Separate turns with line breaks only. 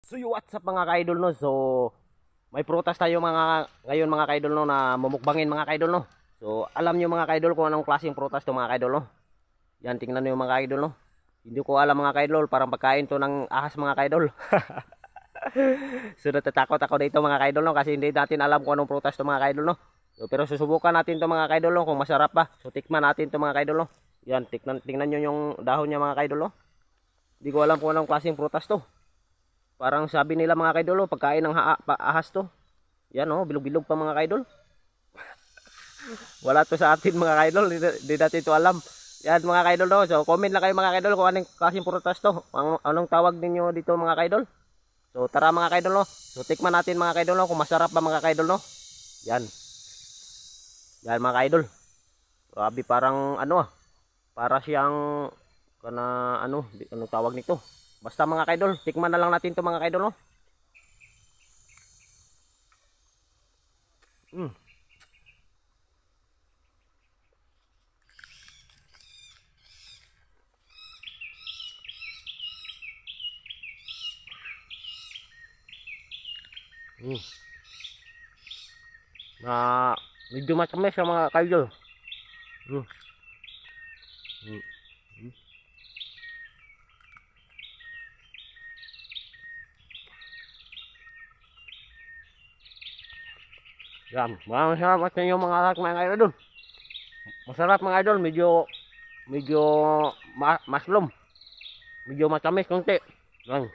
So what's up mga ka-idol no? So may prutas tayo mga ngayon mga ka-idol no na mumukbangin mga ka-idol no. So alam niyo mga ka-idol kung anong klaseng prutas to mga ka-idol no. Yan tingnan niyo mga ka-idol no. Hindi ko alam mga ka-idol, parang pagkain to ng ahas mga ka-idol. So natatakot ako dito mga ka-idol no kasi hindi natin alam kung anong prutas to mga ka-idol no. So, pero susubukan natin to mga ka-idol no kung masarap pa. So tikman natin to mga ka-idol no. Yan tingnan niyo yung dahon niya mga ka-idol no. Hindi ko alam kung anong klaseng prutas to. Parang sabi nila mga kaidol, pagkain ng ahas to. Yan oh, bilog-bilog pa mga kaidol. Wala to sa atin mga kaidol, hindi natin ito alam. Yan mga kaidol no. So comment lang kayo mga kaidol kung anong klaseng prutas to. Anong tawag ninyo dito mga kaidol. So tara mga kaidol no. So tikman natin mga kaidol no kung masarap ba mga kaidol no. Yan. Yan mga kaidol. Grabe parang ano ah. Para siyang kana anong tawag nito. Basta mga kaidol, tikman na lang natin to mga kaidol no. Mm. Mm. Na medyo matamis sa mga kaidol. Mm. Mm. Mm. Yan, masarap at yung mga kaidol. Masarap mga idol, medyo maslom. Medyo matamis konti. Yan.